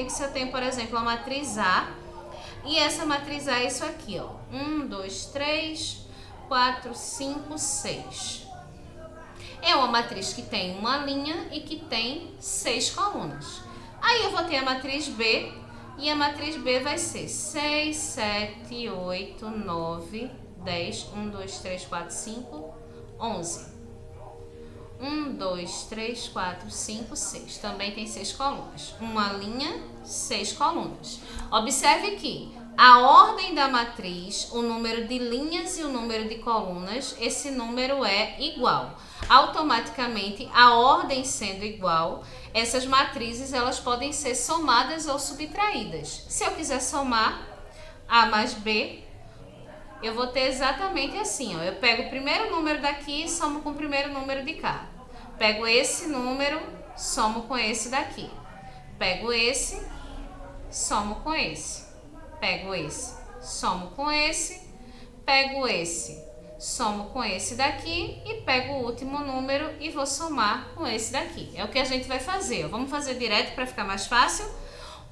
que se eu tenho, por exemplo, a matriz A, e essa matriz A é isso aqui, ó. 1, 2, 3, 4, 5, 6. É uma matriz que tem uma linha e que tem 6 colunas. Aí eu vou ter a matriz B, e a matriz B vai ser 6, 7, 8, 9, 10, 1, 2, 3, 4, 5, 11. 1, 2, 3, 4, 5, 6. Também tem 6 colunas. Uma linha, 6 colunas. Observe que a ordem da matriz, o número de linhas e o número de colunas, esse número é igual. Automaticamente, a ordem sendo igual, essas matrizes elas podem ser somadas ou subtraídas. Se eu quiser somar A mais B, eu vou ter exatamente assim, ó. Eu pego o primeiro número daqui e somo com o primeiro número de cá. Pego esse número, somo com esse daqui. Pego esse, somo com esse. Pego esse, somo com esse. Pego esse, somo com esse daqui. E pego o último número e vou somar com esse daqui. É o que a gente vai fazer. Vamos fazer direto para ficar mais fácil.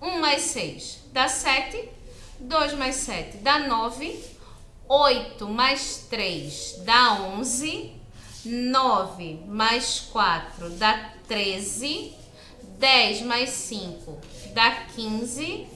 1 mais 6 dá 7. 2 mais 7 dá 9. 8 mais 3 dá 11. 9 mais 4 dá 13. 10 mais 5 dá 15.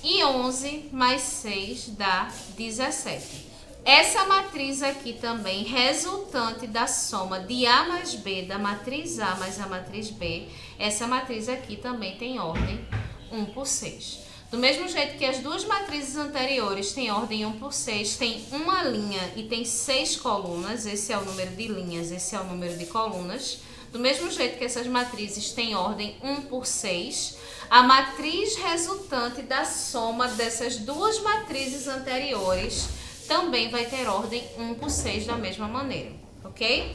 E 11 mais 6 dá 17. Essa matriz aqui também, resultante da soma de A mais B, da matriz A mais a matriz B, essa matriz aqui também tem ordem 1 por 6. Do mesmo jeito que as duas matrizes anteriores têm ordem 1 por 6, tem uma linha e tem 6 colunas, esse é o número de linhas, esse é o número de colunas. Do mesmo jeito que essas matrizes têm ordem 1 por 6, a matriz resultante da soma dessas duas matrizes anteriores também vai ter ordem 1 por 6 da mesma maneira, ok?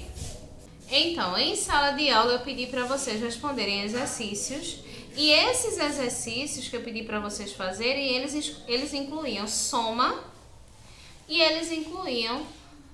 Então, em sala de aula eu pedi para vocês responderem exercícios. E esses exercícios que eu pedi para vocês fazerem, eles incluíam soma e eles incluíam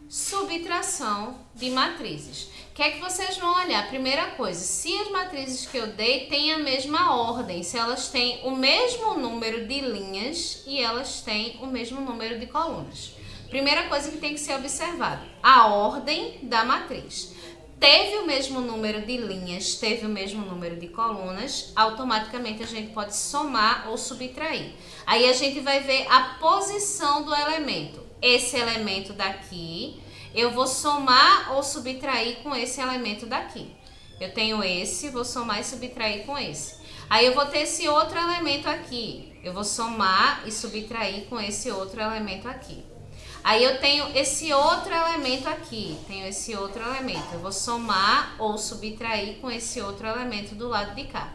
subtração de matrizes. O que é que vocês vão olhar? Primeira coisa, se as matrizes que eu dei têm a mesma ordem, se elas têm o mesmo número de linhas e elas têm o mesmo número de colunas. Primeira coisa que tem que ser observada, a ordem da matriz. Teve o mesmo número de linhas, teve o mesmo número de colunas, automaticamente a gente pode somar ou subtrair. Aí a gente vai ver a posição do elemento. Esse elemento daqui, eu vou somar ou subtrair com esse elemento daqui. Eu tenho esse, vou somar e subtrair com esse. Aí eu vou ter esse outro elemento aqui. Eu vou somar e subtrair com esse outro elemento aqui. Aí eu tenho esse outro elemento aqui, eu vou somar ou subtrair com esse outro elemento do lado de cá.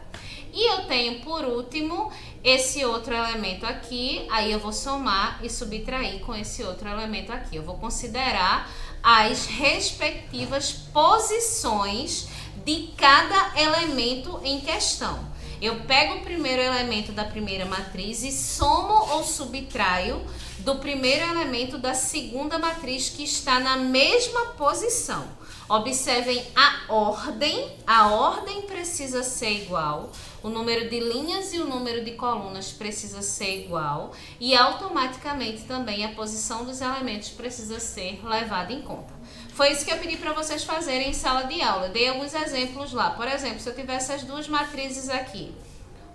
E eu tenho, por último, esse outro elemento aqui, aí eu vou somar e subtrair com esse outro elemento aqui. Eu vou considerar as respectivas posições de cada elemento em questão. Eu pego o primeiro elemento da primeira matriz e somo ou subtraio do primeiro elemento da segunda matriz que está na mesma posição. Observem a ordem precisa ser igual, o número de linhas e o número de colunas precisa ser igual e automaticamente também a posição dos elementos precisa ser levada em conta. Foi isso que eu pedi para vocês fazerem em sala de aula. Eu dei alguns exemplos lá. Por exemplo, se eu tiver essas duas matrizes aqui,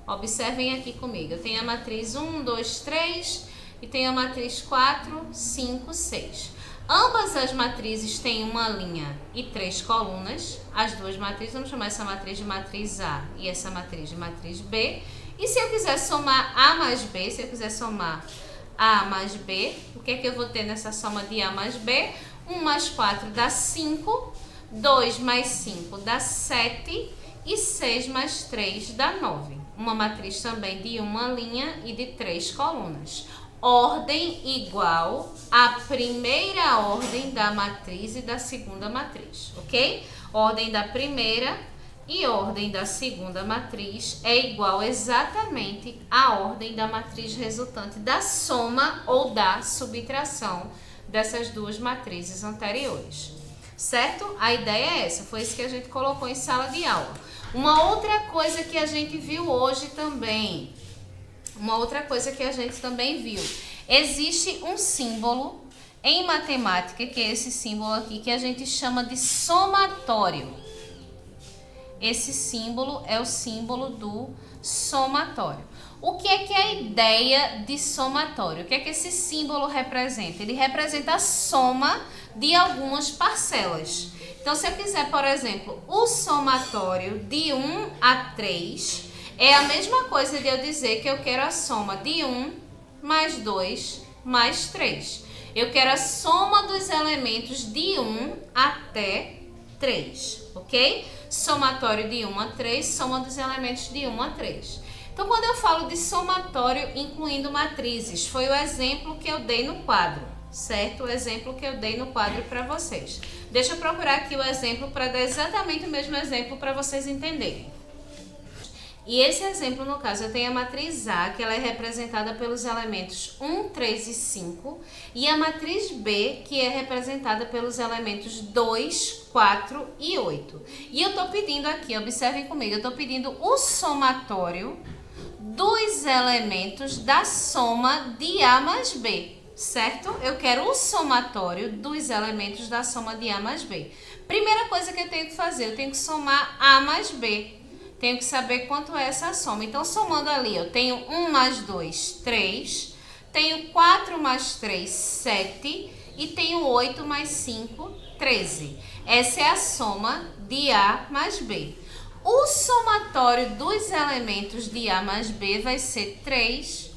observem aqui comigo. Eu tenho a matriz 1, 2, 3 e tenho a matriz 4, 5, 6. Ambas as matrizes têm uma linha e 3 colunas. As duas matrizes, vamos chamar essa matriz de matriz A e essa matriz de matriz B. E se eu quiser somar A mais B, se eu quiser somar A mais B, o que é que eu vou ter nessa soma de A mais B? 1 mais 4 dá 5, 2 mais 5 dá 7 e 6 mais 3 dá 9. Uma matriz também de uma linha e de 3 colunas. Ordem igual à primeira ordem da matriz e da segunda matriz, ok? Ordem da primeira e ordem da segunda matriz é igual exatamente à ordem da matriz resultante da soma ou da subtração dessas duas matrizes anteriores, certo? A ideia é essa, foi isso que a gente colocou em sala de aula. Uma outra coisa que a gente viu hoje também, Uma outra coisa que a gente também viu. Existe um símbolo em matemática, que é esse símbolo aqui, que a gente chama de somatório. Esse símbolo é o símbolo do somatório. O que é a ideia de somatório? O que é que esse símbolo representa? Ele representa a soma de algumas parcelas. Então, se eu quiser, por exemplo, o somatório de 1 a 3, é a mesma coisa de eu dizer que eu quero a soma de 1 mais 2 mais 3. Eu quero a soma dos elementos de 1 até 3, ok? Somatório de 1 a 3, soma dos elementos de 1 a 3. Então, quando eu falo de somatório incluindo matrizes, foi o exemplo que eu dei no quadro, certo? O exemplo que eu dei no quadro para vocês. Deixa eu procurar aqui o exemplo para dar exatamente o mesmo exemplo para vocês entenderem. E esse exemplo, no caso, eu tenho a matriz A, que ela é representada pelos elementos 1, 3 e 5, e a matriz B, que é representada pelos elementos 2, 4 e 8. E eu estou pedindo aqui, observem comigo, eu estou pedindo o somatório dos elementos da soma de A mais B, certo? Eu quero o somatório dos elementos da soma de A mais B. Primeira coisa que eu tenho que fazer, eu tenho que somar A mais B. Tenho que saber quanto é essa soma. Então, somando ali, eu tenho 1 mais 2, 3. Tenho 4 mais 3, 7. E tenho 8 mais 5, 13. Essa é a soma de A mais B. O somatório dos elementos de A mais B vai ser 3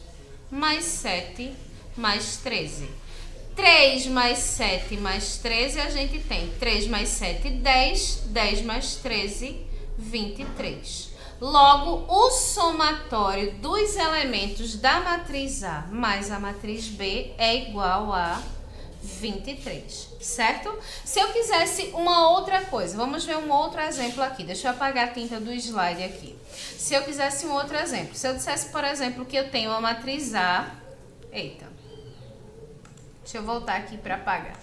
mais 7 mais 13. 3 mais 7 mais 13, a gente tem 3 mais 7, 10. 10 mais 13, 23. Logo, o somatório dos elementos da matriz A mais a matriz B é igual a 23, certo? Se eu quisesse uma outra coisa, vamos ver um outro exemplo aqui. Deixa eu apagar a tinta do slide aqui. Se eu quisesse um outro exemplo, se eu dissesse, por exemplo, que eu tenho a matriz A... Eita. Deixa eu voltar aqui para apagar.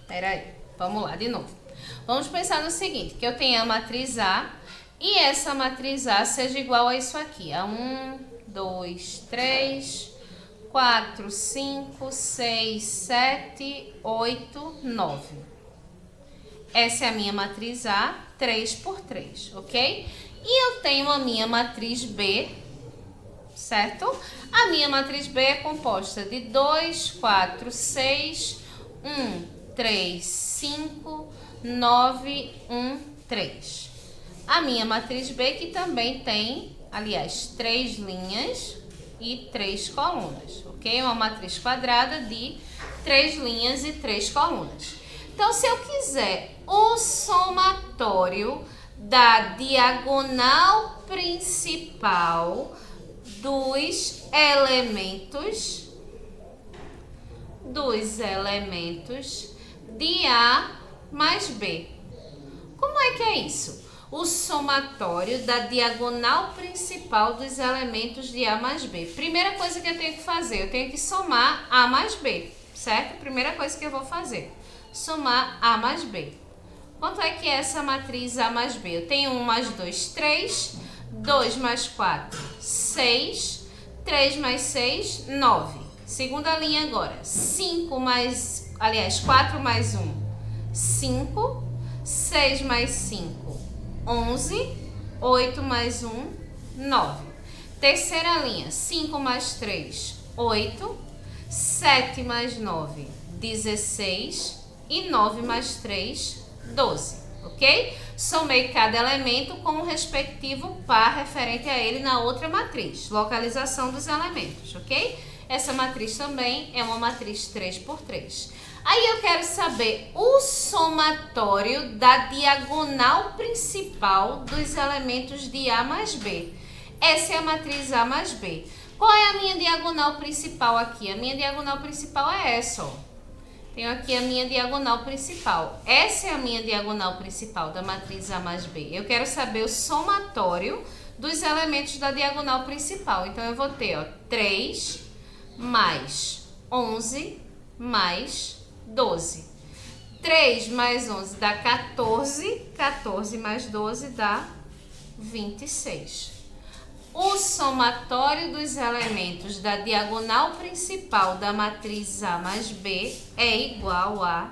Espera aí. Vamos lá, de novo. Vamos pensar no seguinte, que eu tenho a matriz A e essa matriz A seja igual a isso aqui, a 1, 2, 3, 4, 5, 6, 7, 8, 9. Essa é a minha matriz A, 3 por 3, ok? E eu tenho a minha matriz B, certo? A minha matriz B é composta de 2, 4, 6, 1, 3, 5, 9, 1, 3. A minha matriz B que também tem, aliás, 3 linhas e 3 colunas, ok? Uma matriz quadrada de 3 linhas e 3 colunas. Então, se eu quiser o somatório da diagonal principal dos elementos de A mais B. Como é que é isso? O somatório da diagonal principal dos elementos de A mais B. Primeira coisa que eu tenho que fazer, eu tenho que somar A mais B, certo? Primeira coisa que eu vou fazer, somar A mais B. Quanto é que é essa matriz A mais B? Eu tenho 1 mais 2, 3, 2 mais 4, 6, 3 mais 6, 9. Segunda linha agora, 4 mais 1, 5, 6 mais 5, 11, 8 mais 1, 9. Terceira linha, 5 mais 3, 8, 7 mais 9, 16 e 9 mais 3, 12, ok? Somei cada elemento com o respectivo par referente a ele na outra matriz, localização dos elementos, ok? Essa matriz também é uma matriz 3 por 3. Aí eu quero saber o somatório da diagonal principal dos elementos de A mais B. Essa é a matriz A mais B. Qual é a minha diagonal principal aqui? A minha diagonal principal é essa, ó. Tenho aqui a minha diagonal principal. Essa é a minha diagonal principal da matriz A mais B. Eu quero saber o somatório dos elementos da diagonal principal. Então, eu vou ter, ó, 3 mais 11 mais 12. 3 mais 11 dá 14. 14 mais 12 dá 26. o somatório dos elementos da diagonal principal da matriz A mais B é igual a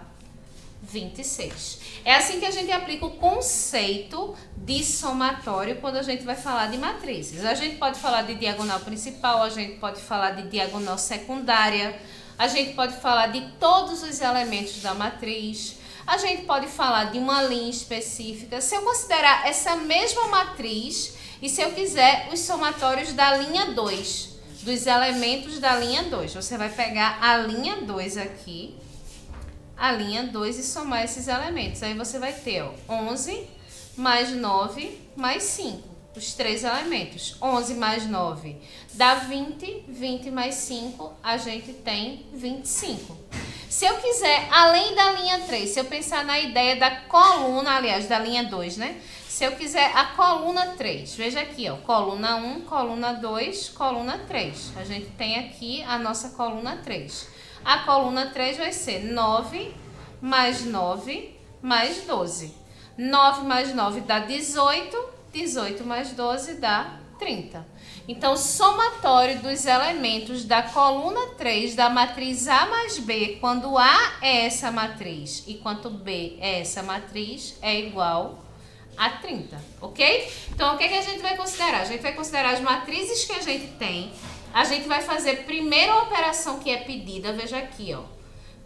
26. É assim que a gente aplica o conceito de somatório quando a gente vai falar de matrizes. A gente pode falar de diagonal principal, a gente pode falar de diagonal secundária, a gente pode falar de todos os elementos da matriz, a gente pode falar de uma linha específica. Se eu considerar essa mesma matriz e se eu quiser os somatórios da linha 2, dos elementos da linha 2, você vai pegar a linha 2 aqui, a linha 2 e somar esses elementos. Aí você vai ter, ó, 11 mais 9 mais 5, os três elementos. 11 mais 9 dá 20, 20 mais 5, a gente tem 25. Se eu quiser, além da linha 3, se eu pensar na ideia da coluna, aliás, da linha 2, né? Se eu quiser a coluna 3, veja aqui, ó, coluna 1, coluna 2, coluna 3. A gente tem aqui a nossa coluna 3. A coluna 3 vai ser 9 mais 9 mais 12. 9 mais 9 dá 18, 18 mais 12 dá 30. Então, o somatório dos elementos da coluna 3 da matriz A mais B, quando A é essa matriz e quando B é essa matriz, é igual a 30, ok? Então, o que a gente vai considerar? A gente vai considerar as matrizes que a gente tem. A gente vai fazer primeiro a operação que é pedida, veja aqui, ó.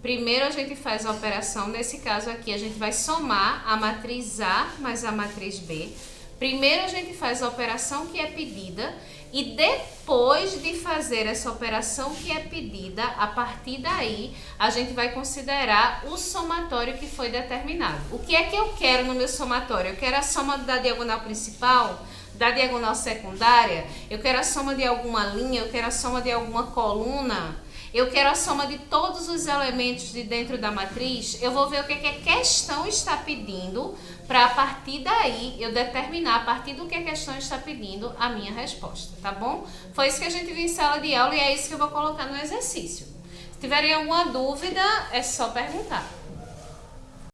Primeiro a gente faz a operação, nesse caso aqui a gente vai somar a matriz A mais a matriz B. Primeiro a gente faz a operação que é pedida e depois de fazer essa operação que é pedida, a partir daí a gente vai considerar o somatório que foi determinado. O que é que eu quero no meu somatório? Eu quero a soma da diagonal principal, da diagonal secundária, eu quero a soma de alguma linha, eu quero a soma de alguma coluna, eu quero a soma de todos os elementos de dentro da matriz. Eu vou ver o que a questão está pedindo para a partir daí eu determinar, a partir do que a questão está pedindo, a minha resposta, tá bom? Foi isso que a gente viu em sala de aula e é isso que eu vou colocar no exercício. Se tiverem alguma dúvida, é só perguntar.